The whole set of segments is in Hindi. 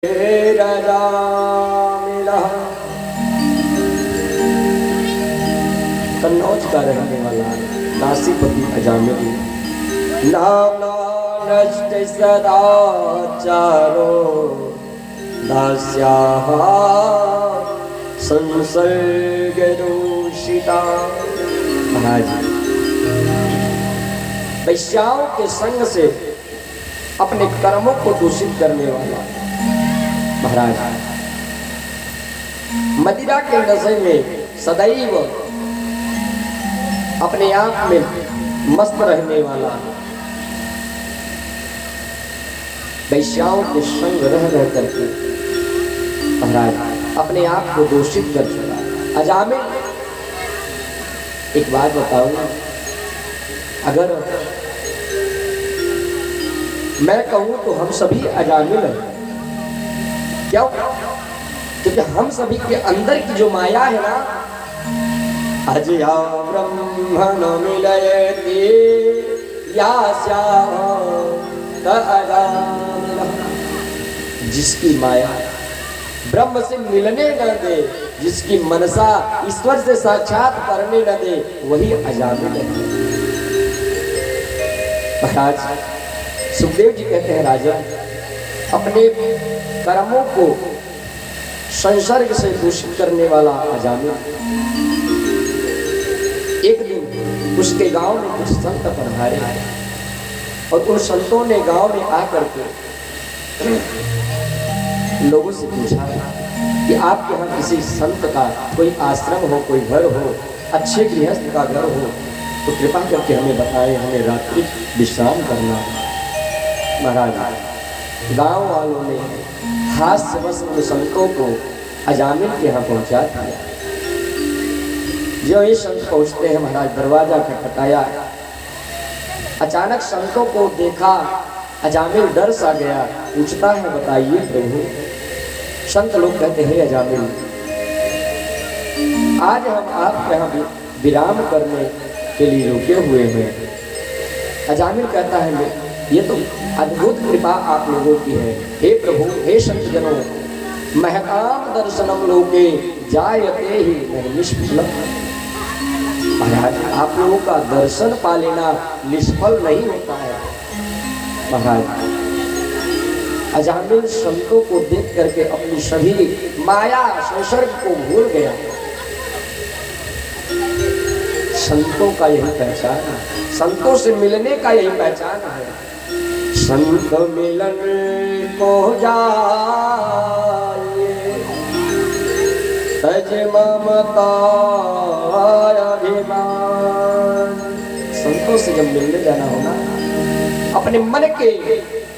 राजा मिला कन्नौज का रहने वाला नासिपति अजामिल नाम नष्ट सदाचारो दास्याः संसर्ग दूषिता। महाराज वैश्याओं के संग से अपने कर्मों को दूषित करने वाला महाराज मदिरा के नशे में सदैव अपने आप में मस्त रहने वाला वैश्याओं के संग रह करके महाराज अपने आप को दूषित कर चुका। अजामिल एक बात बताऊं, अगर मैं कहूं तो हम सभी अजामिल हैं। क्यों? क्योंकि हम सभी के अंदर की जो माया है ना, अजया ब्रह्मण मिलयति यास्याः अजामिल, जिसकी माया ब्रह्म से मिलने न दे, जिसकी मनसा ईश्वर से साक्षात करने न दे, वही अजामिल है। महाराज सुखदेव जी कहते हैं, राजा अपने कर्मों को संसर्ग से दूषित करने वाला अजामिल एक दिन उसके गांव में कुछ संत पधारे और उन संतों ने गांव में आकर के लोगों से पूछा कि आपके यहाँ किसी संत का कोई आश्रम हो, कोई घर हो, अच्छे गृहस्थ का घर हो तो कृपा करके हमें बताएं, हमें रात्रि विश्राम करना। महाराज गांव वालों ने हास्यवश उन संतों को अजामिल के यहाँ पहुंचा दिया। जो ये संत पहुंचते हैं महाराज दरवाजा खटखटाया, अचानक संतों को देखा, अजामिल डर सा गया, पूछता है बताइए प्रभु। संत लोग कहते हैं अजामिल आज हम आपके यहाँ विराम करने के लिए रुके हुए हैं। अजामिल कहता है ये तो अद्भुत कृपा आप लोगों की है। हे प्रभु, हे संत जनों, महताम दर्शनम लोके जायते ही निष्फलम। महाराज आप लोगों का दर्शन पा लेना निष्फल नहीं होता है। महाराज अजामिल संतों को देख करके अपनी सभी माया संसर्ग को भूल गया। संतों का यही पहचान है, संतों से मिलने का यही पहचान है। संत मिलन को जाए तज ममता अभिमान। संतों से जब मिलने जाना होगा अपने मन के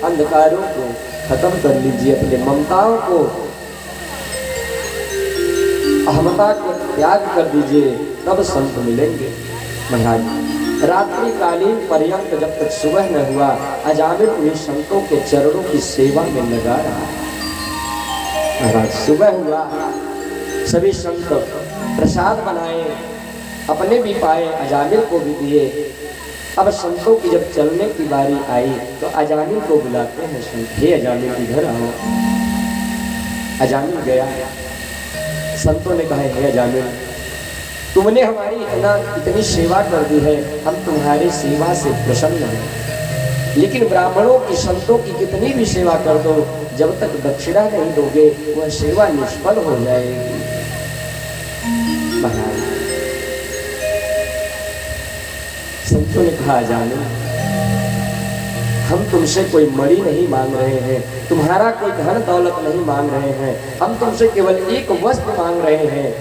अंधकारों को खत्म कर लीजिए, अपने ममताओं को अहमता को त्याग कर दीजिए, तब संत मिलेंगे। महाराज रात्रि कालीन पर्यंत जब तक सुबह न हुआ अजामिल उन्हीं संतों के चरणों की सेवा में लगा रहा। महाराज सुबह हुआ, सभी संत प्रसाद बनाए, अपने भी पाए, अजामिल को भी दिए। अब संतों की जब चलने की बारी आई तो अजामिल को बुलाते हैं संत, हे अजामिल इधर आओ। अजामिल गया, संतों ने कहा हे अजामिल तुमने हमारी इतनी सेवा कर दी है, हम तुम्हारी सेवा से प्रसन्न हैं, लेकिन ब्राह्मणों की संतों की कितनी भी सेवा कर दो, जब तक दक्षिणा नहीं दोगे वह सेवा निष्फल हो जाएगी। महाराज संतों ने कहा अजामिल हम तुमसे कोई मणि नहीं मांग रहे हैं, तुम्हारा कोई धन दौलत नहीं मांग रहे हैं, हम तुमसे केवल एक वस्त्र मांग रहे हैं,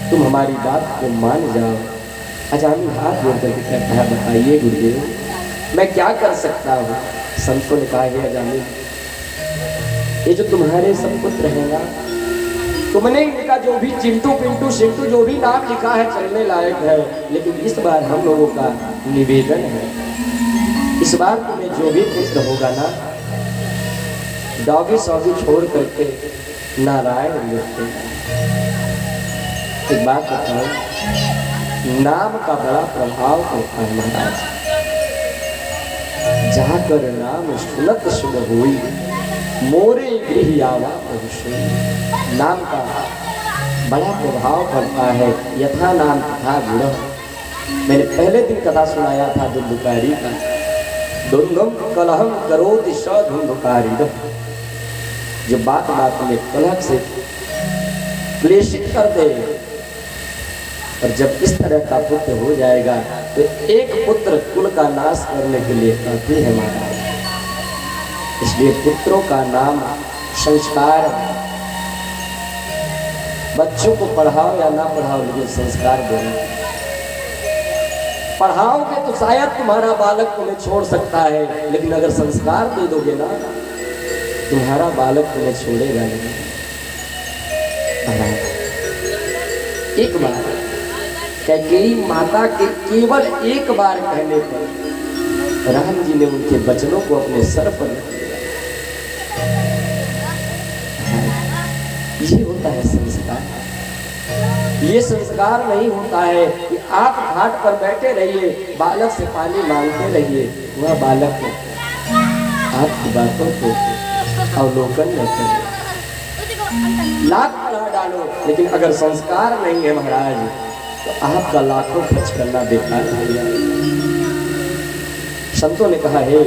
तुम हमारी बात को मान जाओ। अजामिल हाथ जोड़ करके कहता है बताइए गुरुदेव मैं क्या कर सकता हूँ। संतों ने कहा हे अजामिल ये जो तुम्हारे सब पुत्र हैं ना, तुमने इनका जो भी चिंटू पिंटू सिंटू जो भी नाम लिखा है चलने लायक है, लेकिन इस बार हम लोगों का निवेदन है, इस बार तुम्हें जो भी पुत्र होगा ना, डॉगी सॉगी छोड़ करके नारायण लिखते। एक बात बताओ, नाम का बड़ा प्रभाव होता है महाराज। जाकर नाम सुनत सुन हुई मोरे गृह आवा प्रभु। नाम का बड़ा प्रभाव पड़ता है। यथा नाम तथा गुण। मैंने पहले दिन कथा सुनाया था धुंधुकारी का। धुंधुम कलहम करोति स धुंधुकारी। जो बात बात में कलह से क्लेशित कर दे, और जब इस तरह का पुत्र हो जाएगा तो एक पुत्र कुल का नाश करने के लिए काफी है महाराज। इसलिए पुत्रों का नाम संस्कार। बच्चों को पढ़ाओ या ना पढ़ाओ, लेकिन संस्कार देना। पढ़ाओगे तो शायद तुम्हारा बालक तुम्हें छोड़ सकता है, लेकिन अगर संस्कार दे दोगे ना, तुम्हारा बालक तुम्हें छोड़ेगा नहीं। एक बार कैकेयी माता के केवल एक बार कहने पर राम जी ने उनके वचनों को अपने सर पर रख लिया। ये होता है संस्कार। ये संस्कार नहीं होता है कि आप घाट पर बैठे रहिए, बालक से पानी मांगते रहिए, वह बालक आपकी बातों को अवलोकन न करे। लाख पढ़ा डालो, लेकिन अगर संस्कार नहीं है महाराज, तो आपका लाखों खर्च करना बेकार हो जाएगा। संतों ने कहा है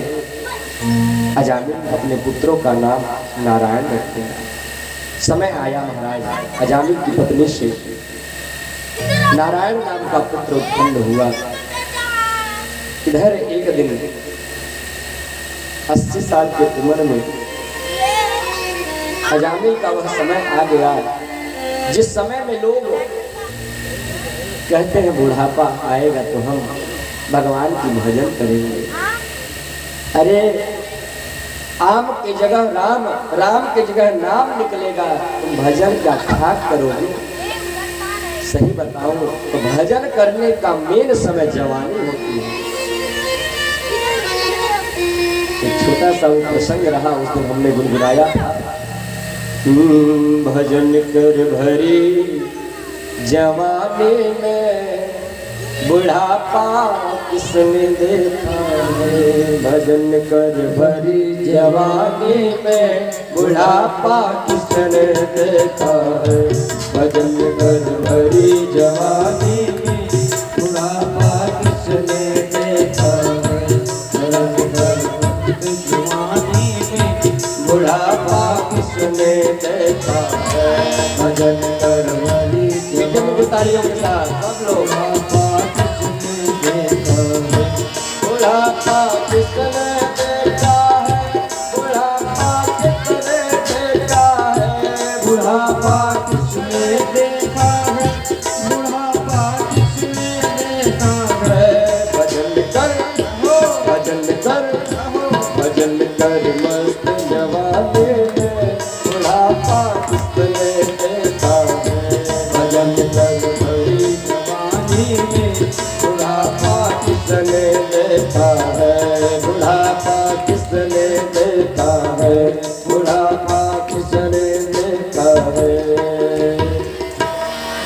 अजामिल अपने पुत्रों का नाम नारायण रखते हैं। समय आया महाराज, अजामिल की पत्नी से नारायण नाम का पुत्र उत्पन्न हुआ। इधर एक दिन 80 साल की उम्र में अजामिल का वह समय आ गया जिस समय में लोग कहते हैं बुढ़ापा आएगा तो हम भगवान की भजन करेंगे। अरे आम की जगह राम, राम की जगह नाम निकलेगा, तुम भजन क्या खाक करोगे? सही बताओ तो भजन करने का मेन समय जवानी होती है। एक छोटा सा प्रसंग रहा, उस दिन हमने गुनगुनाया था। भजन कर भरी जवानी में बुढ़ापा किसने देखा है। भजन कर भरी जवानी में बुढ़ापा किसने देखा है। भजन कर भरी जवानी में बुढ़ापा किसने देखा है। भजन कर जवानी में बुढ़ापा किसने देखा है। भजन कर भरी तालियों के साथ सब लोग बुढ़ापा किसने देखा है। बुढ़ापा किसने देखा है। बुढ़ापा किसने देखा है। बुढ़ापा किसने देखा है। भजन कर भजन कर भजन कर मस्त जवानी में बुढ़ापा किसने देखा है। भजन कर भरी जवानी में बुढ़ापा किसने देखा है। बुढ़ापा किसने देखा है। बुढ़ापा किसने देखा है।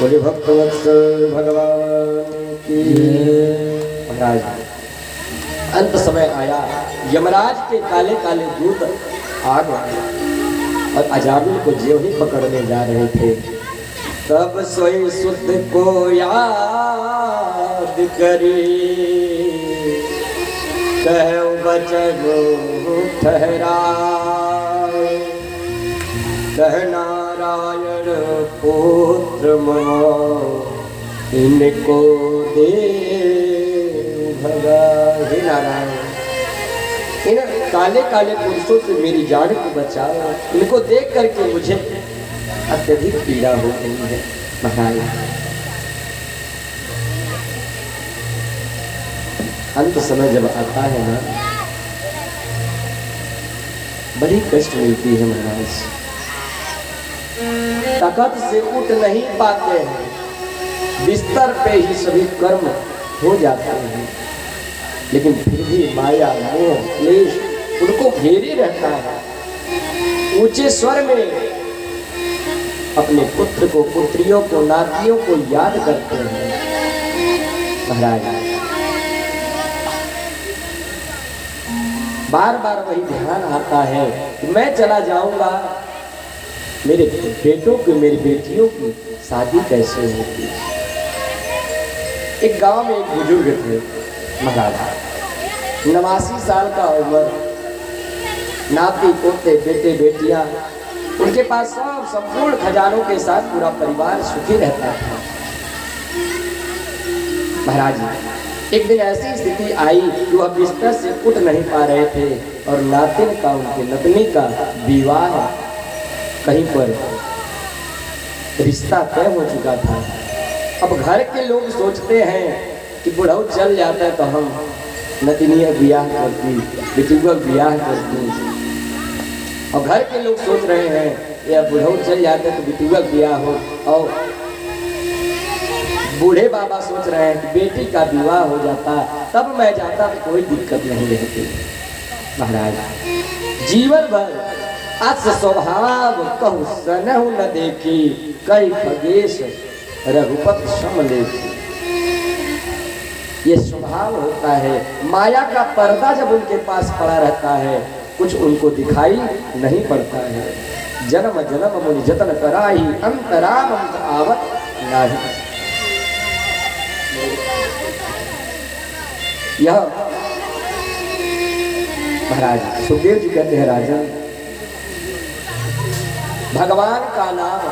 बोले भक्तवत्सल भगवान की। महाराज अंत समय आया, यमराज के काले काले दूत आ गए और अजामिल को ज्यों ही पकड़ने जा रहे थे, तब सोई सुध को याद करी कहो बचन ठहरा। कह नारायण पुत्र इनको दे भगा। हे नारायण, इन काले काले पुरुषों से मेरी जान को बचाओ। इनको देख करके मुझे अत्यधिक पीड़ा हो रही है। महाराज अंत समय जब आता है ना, बड़ी कष्ट मिलती है महाराज। तखत से उठ नहीं पाते हैं, बिस्तर पे ही सभी कर्म हो जाते हैं, लेकिन फिर भी माया मोह क्लेश उनको घेरे रहता है। ऊंचे स्वर में अपने पुत्र को, पुत्रियों को, नातियों को याद करते हैं। महाराज बार बार वही ध्यान आता है कि मैं चला जाऊंगा, मेरे बेटों की मेरी बेटियों की शादी कैसे होगी। एक गांव में एक बुजुर्ग थे महाराज, 89 साल का उम्र, नाती पोते बेटे बेटियां, उनके पास सब संपूर्ण खजानों के साथ पूरा परिवार सुखी रहता था। महाराज एक दिन ऐसी स्थिति आई कि वह बिस्तर से उठ नहीं पा रहे थे और नातिन का, उनके नतनी का विवाह कहीं पर रिश्ता तय हो चुका था। अब घर के लोग सोचते हैं कि बुढ़ऊ चल जाता है तो हम नतनिया ब्याह करती, बेटुआ ब्याह करती। और घर के लोग सोच रहे हैं या बुढ़ऊ चल जाते तो बेटुआ ब्याह हो, और बूढ़े बाबा सोच रहे हैं कि बेटी का विवाह हो जाता तब मैं जाता तो कोई दिक्कत नहीं रहती। महाराज जीवन भर अस स्वभाव कहु सनहु न देखी, कई खगेश रघुपति सम लेखी। ये स्वभाव होता है, माया का पर्दा जब उनके पास पड़ा रहता है कुछ उनको दिखाई नहीं पड़ता है। जन्म जन्म मुनि जतन कराही, अंतराम अंत आवत नाही। यह महाराज सुखदेव जी कहते हैं, राजन भगवान का नाम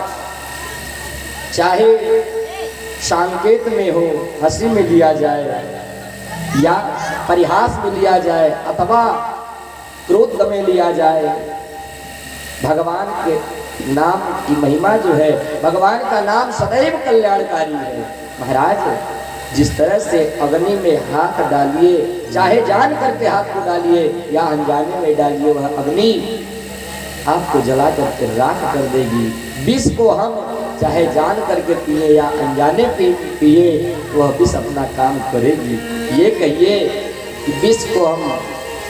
चाहे सांकेत में हो, हंसी में लिया जाए या परिहास में लिया जाए अथवा क्रोध में लिया जाए, भगवान के नाम की महिमा जो है, भगवान का नाम सदैव कल्याणकारी है। महाराज जिस तरह से अग्नि में हाथ डालिए, चाहे जान करके हाथ को डालिए या अनजाने में डालिए, वह अग्नि आपको जला करके राख कर देगी। विष को हम चाहे जान करके पिए या अनजाने पिए, वह विष अपना काम करेगी। ये कहिए कि विष को हम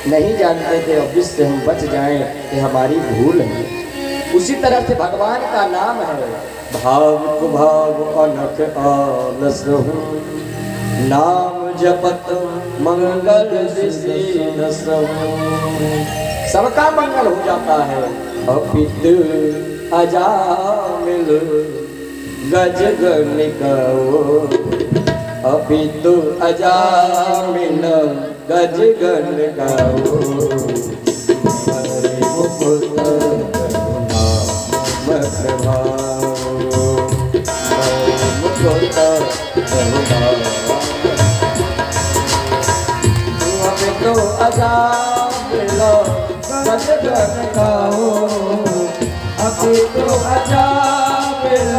नहीं जानते थे और विष से हम बच जाएं, ये हमारी भूल है। उसी तरह से भगवान का नाम है, भाव को भाव अनख आलस हूँ, नाम जपत मंगल सबका मंगल हो जाता है। अपित अजामिल गज गण गाओ, अपित अजामिल गज गण गाओ, मुकुट तो अजामिल गज गण गाओ, अभी तो अजामिल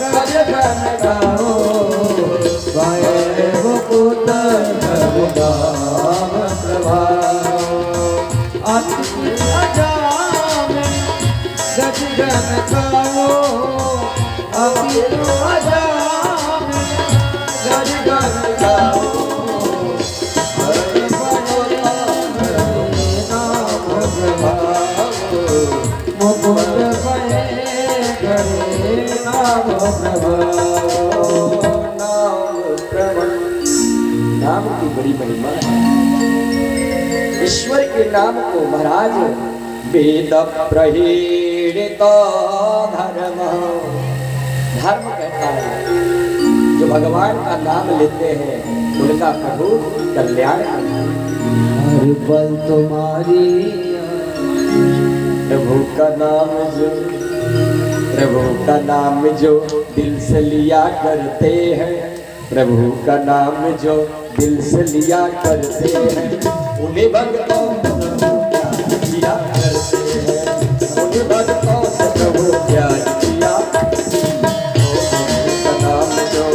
गज गण गाओ, वाहे मुकुट रघुनाम प्रभाव, अति अजामिल गज गण गाओ, अभी तो अजामिल गज गण गाओ। नाम की बड़ी महिमा है। ईश्वर के नाम को महाराज वेद प्रहेणित धर्म, धर्म कहता है जो भगवान का नाम लेते हैं उनका प्रभु कल्याण करता है। हर पल तुम्हारी प्रभु का नाम जो, प्रभु का नाम जो दिल से लिया करते हैं, प्रभु का नाम जो दिल से लिया करते हैं, उन्हीं भक्तों से प्यार किया करते हैं, उन्हीं भक्तों से प्रभु प्यार किया। प्रभु का नाम जो,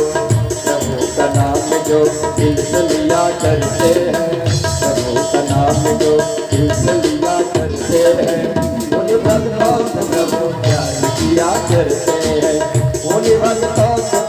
प्रभु का नाम जो दिल से लिया करते हैं, प्रभु का नाम जो दिल से लिया करते हैं, उन्हीं भक्तों से प्रभु प्यार किया करते हैं, उन्हीं भक्तों से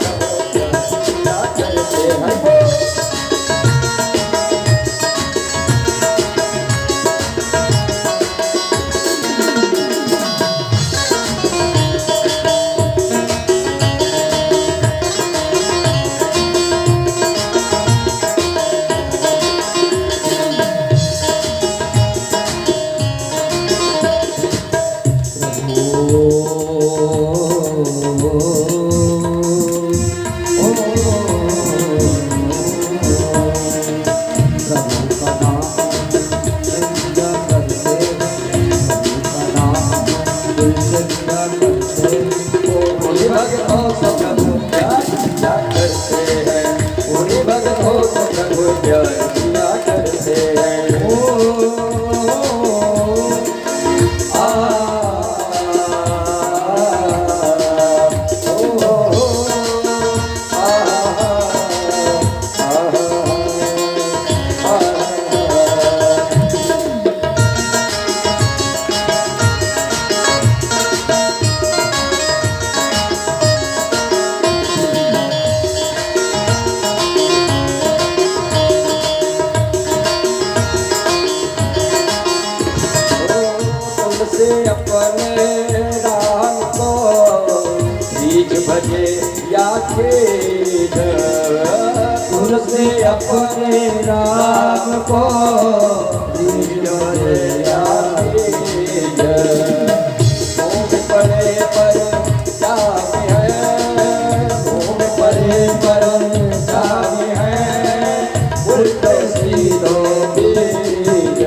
किया करते उन्हीं भक्तों से प्रभु प्यार किया करते हैं, उन्हीं भक्तों से प्रभु प्यार किया करते हैं। तुमसे अपने राम को बीच भजे या खेज, तुमसे अपने राम को बीच भजे या खेज। घूम पड़े पर जामी है, घूम पड़े पर जामी है, उल्टे सीधो बीज।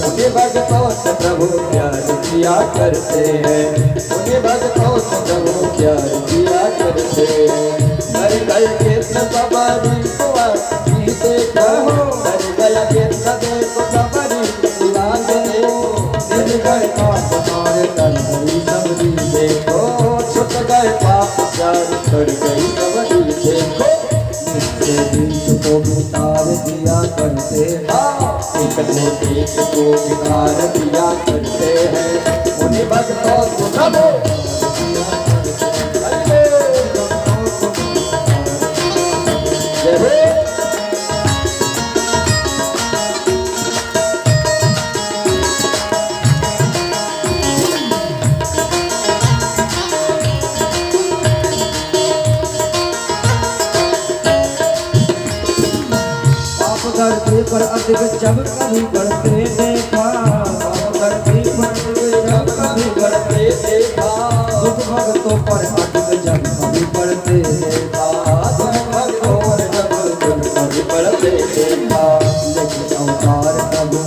उन्हीं भक्तों से प्रभु प्यार किया करते हैं, उन्हीं भक्तों से प्रभु प्यार किया करते हैं। मर गए कितना सबरी हुआ जीते कहो, मर गया कितना देखो सबरी लागे, मिल गए पाप हमारे कर गई सबरी देखो, छुट गए पाप प्यार कर गई सबरी देखो। इसके बीच को उतार दिया करते इकने बीच को बिगाड़ दिया करते हैं, उन्हीं भक्तों को प्रभु जय हो। धरती पर अधिक जब कभी बढ़ते देखा, धरती पर जब कभी बढ़ते देखा, दुख भक्तों पर अधिक जब कभी बढ़ते देखा, दुख भक्तों पर जब कभी बढ़ते देखा। लेकिन अवतार प्रभु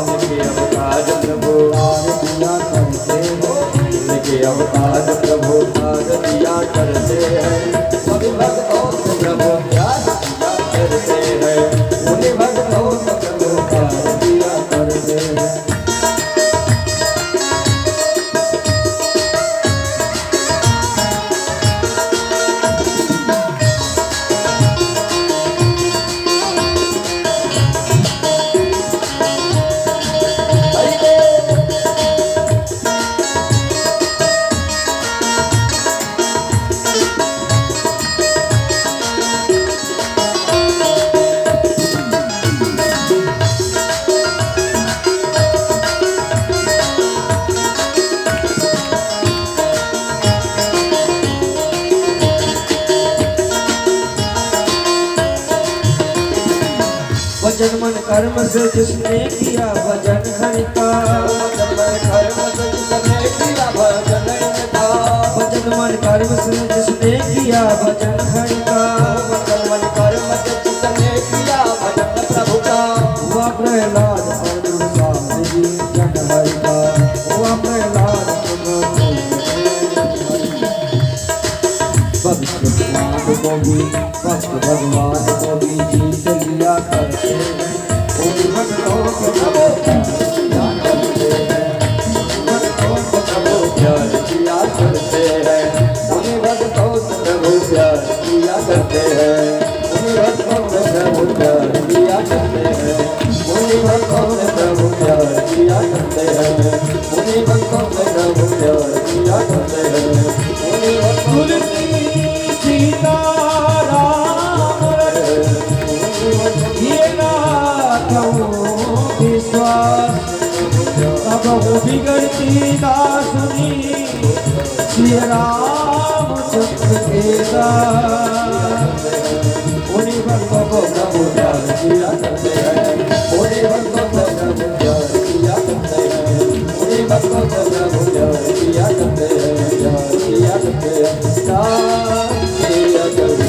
लेके अवतार प्रभु दिया करते लेके अवतार प्रभु दिया करते हैं, सभी भक्तों से प्रभु प्यार किया करते हैं, उन्हीं भक्तों से प्रभु प्यार किया करते हैं। भजन मन कर्म से जिसने किया भजन हरि का, भजन मन कर्म से जिसने किया भजन का, भजन मन कर्म से जिसने किया भजन हरि का, भजन मन कर्म से जिसने किया भजन प्रभु का। हुआ प्रहलाद और स्वामी जी जन हरि का, हुआ प्रहलाद भक्त भगवान को भी भक्त भगवान को भी जीत लिया करते हैं, उन्हीं भक्तों को प्रभु किया करते हैं, भक्तों से प्रभु प्यार किया करते हैं, उन्हीं भक्तों से प्रभु प्यार किया करते हैं, उन्हीं भक्तों से प्रभु प्यार किया करते हैं, उन्हीं भक्तों से प्रभु प्यार किया करते हैं, उन्हीं भक्तों से प्रभु प्यार किया करते हैं, उन्हीं भक्तों से सीताराम ये ना विश्वास तब हो बिगड़ती दासुनी श्री राम चंद्र के दास। उन्हीं भक्तों को प्रभु प्यार किया करते हैं, उन्हीं भक्तों से प्रभु प्यार किया करते हैं, उन्हीं भक्तों से प्रभु प्यार किया करते हैं, प्यार किया करते हैं, प्यार किया करते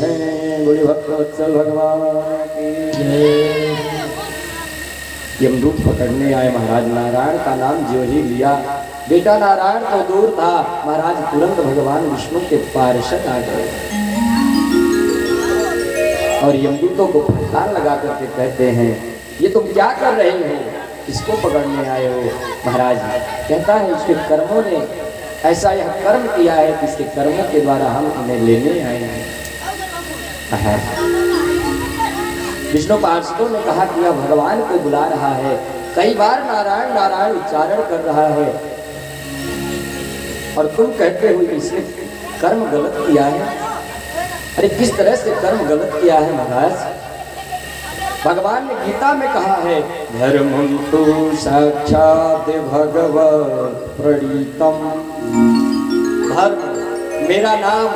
हैं। बोलिए भक्तवत्सल भगवान की जय। यमदूत पकड़ने आए महाराज। नारायण का नाम जो ही लिया, बेटा नारायण तो दूर था, महाराज तुरंत भगवान विष्णु के पार्षद आ गए और यमदूतों को फटकार लगा करके कहते हैं, ये तुम क्या कर रहे हो, किसको पकड़ने आए हो? महाराज कहता है, उसके कर्मों ने ऐसा यह कर्म किया है कि इसके कर्मों के द्वारा हम इन्हें लेने आए हैं। विष्णु पार्षदों ने कहा कि यह भगवान को बुला रहा है, कई बार नारायण नारायण उच्चारण कर रहा है और तुम कहते हो कि इसने कर्म गलत किया है। अरे किस तरह से कर्म गलत किया है महाराज? भगवान ने गीता में कहा है, धर्मं तु साक्षात् भगवत् प्रणीतम। धर्म मेरा नाम,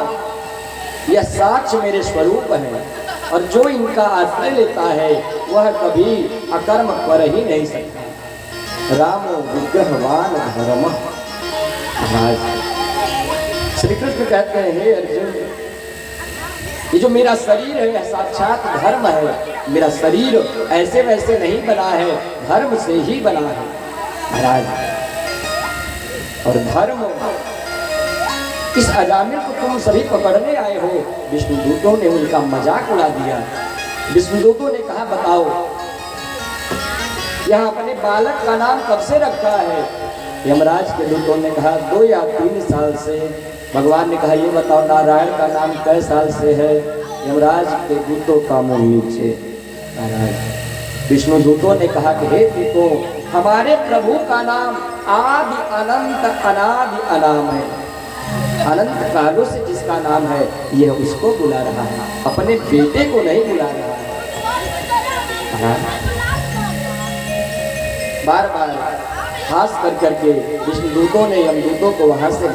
यह साक्ष मेरे स्वरूप है और जो इनका आश्रय लेता है वह कभी अकर्म कर ही नहीं सकता। रामो विग्रहवान धर्म। श्री कृष्ण कहते हैं, हे अर्जुन, ये जो मेरा शरीर है यह साक्षात धर्म है। मेरा शरीर ऐसे वैसे नहीं बना है, धर्म से ही बना है महाराज। और धर्म, इस अजामिल को तुम सभी पकड़ने आए हो। विष्णुदूतों ने उनका मजाक उड़ा दिया। विष्णुदूतों ने कहा, बताओ यह अपने बालक का नाम कब से रखा है? यमराज के दूतों ने कहा, 2 या 3 साल से। भगवान ने कहा, ये बताओ नारायण का नाम कै साल से है? यमराज के दूतों का मुंह नीचे। महाराज विष्णु दूतों ने कहा कि हे दूतों, हमारे प्रभु का नाम आदि अनंत अनादि अनाम है। अनंत कालों से जिसका नाम है यह उसको बुला रहा है, अपने बेटे को नहीं बुला रहा है। बार बार हास कर करके विष्णुदूतों ने यमदूतों को वहां से